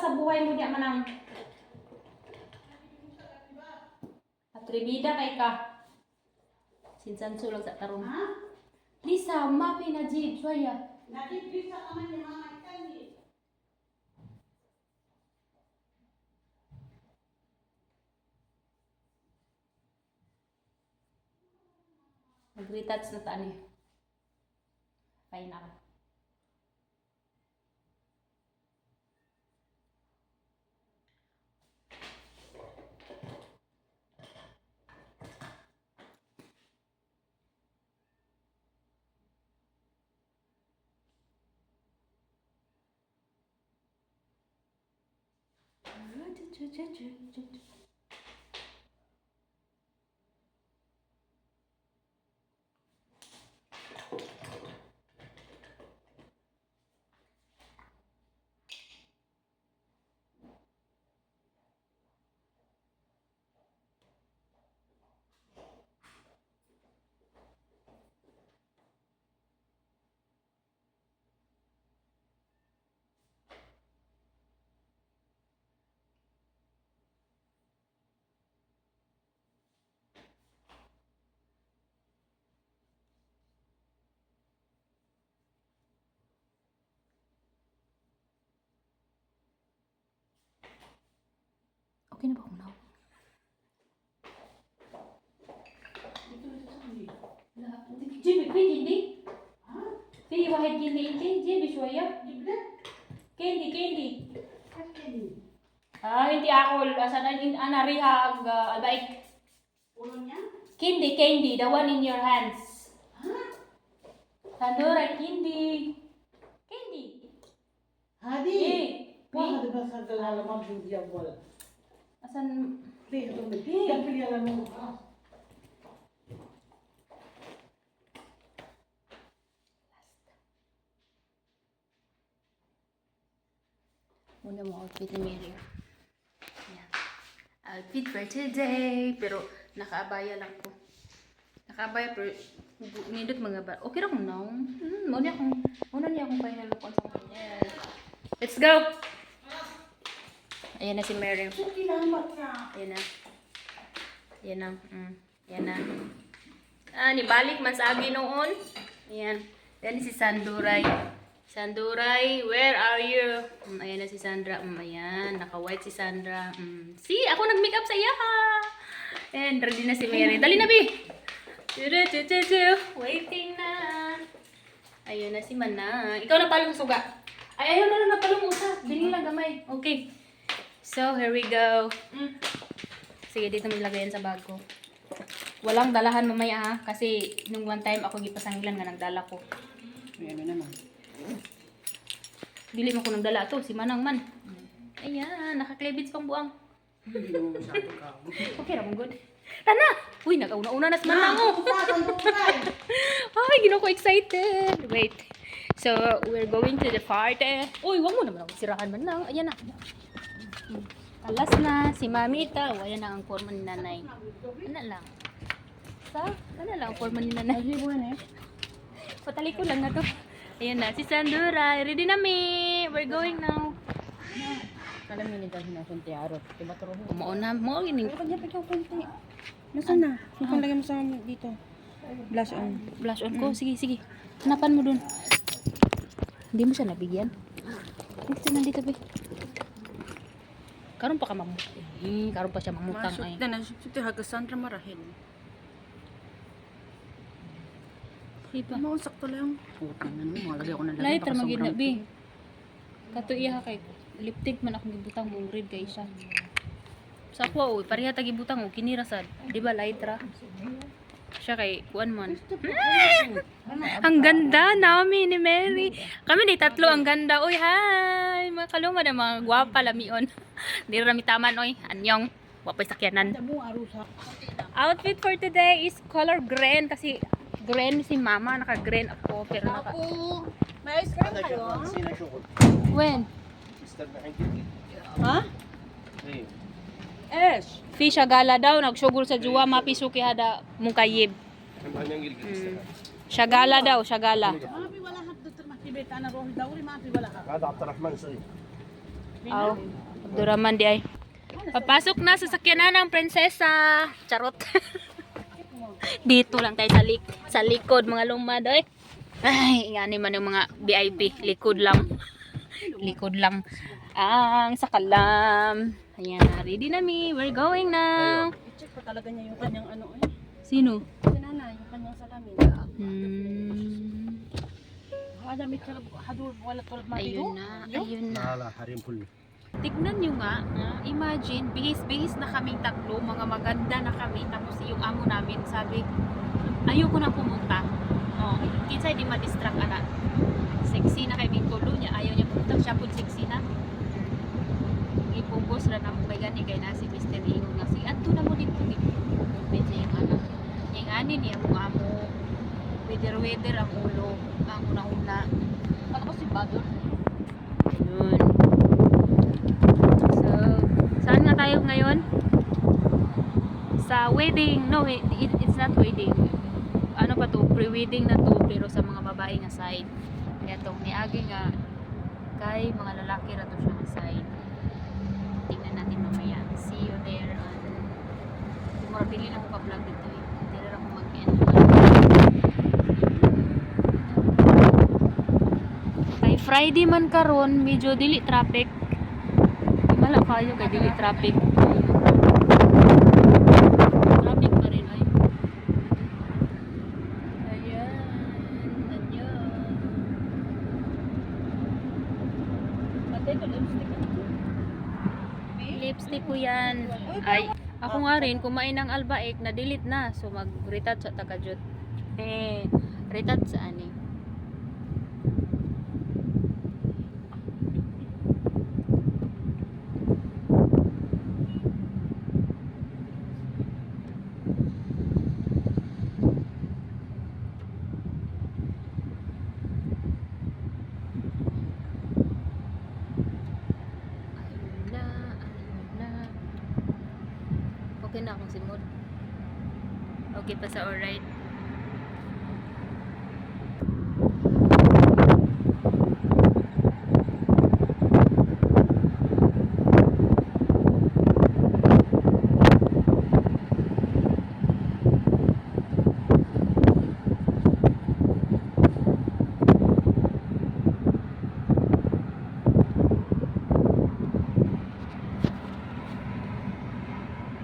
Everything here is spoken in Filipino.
sa buhay mo diya manang atribida kay ka. Sinsan sulag sa tarong. Ha? Lisa, mapi na jeep, soya. Nakipisa ka man yung mga ikani. Mag-retouch na taan eh. Kaya na ka. Okay na ba kung now? Jibi, kaya hindi? Ha? Kaya wahid hindi hindi? Jibi, suwaya? Libre? Candy. Ikani. Ah, hindi ako. Asa na anariha ang albay. Ulo niya? Candy, the one in your hands. Ha? Tandora, candy. Hadi. Eh, Wah, ada bahasa dalam dia bol. asan? Play itu lebih. Yang pilih alam mo. Muna mo outfit ni Mary. Yan. Outfit for today. Pero nakaabaya lang ko. Nakaabaya pero nindot mga ba. Okay ra kung now. Muna niya akong final look on sa kanya. Let's go! Ayan na si Mary. Lambat niya. Ayan na. Ayan na. Ayan na. Ah, nibalik man sa agi noon. Ayan. Then si Sanduray. Sanduray, where are you? Ayan na si Sandra. Ayan, naka-white si Sandra. See, ako nag-makeup sa iya ha. And ready na si Mary. Dali na, Bi. Waiting na. Ayun na si Mana. Ikaw na palong suga. Ay, ayaw na lang na palong usa. Dili lang gamay. Okay. So, here we go. Sige, dito mo ilagay yan sa bag ko. Walang dalahan mamaya ha. Kasi nung one time ako gipasangilan nga nagdala ko. Ayan naman. Dili mo ko nagdala to. Si Manang man. Ayan, naka-cleavage pang buang. Hindi mo masyado ka. Okay na, good. Tana! Uy, nag-una-una na si Manang oh. Ay, gino ko excited. Wait. So, we're going to the party. Uy, wag mo naman ako sirahan man lang. Ayan na. Alas na, si Mamita. O, ayan na ang forma ni Nanay. Ano lang. Ano lang ang forma ni Nanay. Patali ko lang na to. Ayan na, si Sandura. Ready na mi. We're going now. Alam niyo ni dahil na kunti arot. Diba turo mo? Mauna mo. Gining Pero kanya pagkaw kunti. Nasaan na? Yung lagay mo sa dito. Blush on. blush on ko. Sige, sige. Hanapan mo dun. Hindi mo siya nabigyan. Dito nandito, be. Karon pa ka mamutang. Karon pa siya mamutang ay. Masuk na nasukti haga Sandra marahil. Diba? Mo sakto lang. Utang na mo, malagay ako ng Lighter magina, be. Kato iya kay lipstick man akong gibutang mong red kay siya. Sa ako, pareha ta gibutang og kinira sad. Di ba lighter? Siya kay kuan man. Ang ganda namin ni Mary. Kami ni tatlo ang ganda. Uy, hi. Mga kaluma na mga gwapa lamion. Di ra mi taman oy. Anyong. Wapay sakyanan. Mo arusa. Outfit for today is color green kasi green si mama, naka-green ako pero naka May ice cream kayo? When? Ha? Es. Fisha gala daw nagsugol sa juwa mapisuki hada mong kayib. Shagala daw, shagala. Mapi wala hat doktor makibet ana rohi dawri mapi wala hat. هذا عبد الرحمن سعيد Aw, Abdurrahman di ay. Papasok na sa sakyanan ng prinsesa. Charot. Dito lang tayo sa likod mga lumad oy. Ay, ingani man yung mga VIP, likod lang. Likod lang. Ang sakalam. Ayan, ready na mi. We're going now. I-check pa talaga niya yung kanyang ano eh. Sino? Si nanay, yung kanyang salamin. Ada may hadur wala tulad Ayun na, ayun na. Hala, harim pul. Tignan nyo nga, imagine, bihis-bihis na kaming tatlo, mga maganda na kami, tapos yung amo namin sabi, ayoko na pumunta. Oh, kinsay di ma-distract ana. Sexy na kay Bintolo niya, ayaw niya pumunta, siya po sexy na. Ipugos na na may gani kay na si Mr. Ingon nga si adto na mo dito medyo yung anak. Yung ani niya mo amo. Weather ang ulo, ang una-una. Ako si Bador. Ayun. So, saan nga tayo ngayon? Sa wedding. No, it's not wedding. Ano pa to? Pre-wedding na to, pero sa mga babae nga side. Kaya tong niagi nga kay mga lalaki ra to siya nga side. Tingnan natin mamaya. See you there on murag dili na ko ka-vlog dito eh. Dili ra ko mag-end. Kay Friday man karon medyo dili traffic. Wala kayo kay dili traffic. Traffic pa rin ay. Ayan. Ayan. Ate, ito lipstick. Lipstick ko yan. Ay, ako nga rin kumain ng albaik na delete na. So mag-retouch sa tagajot. Retouch sa ani. Okay na akong simod. Okay pa sa alright.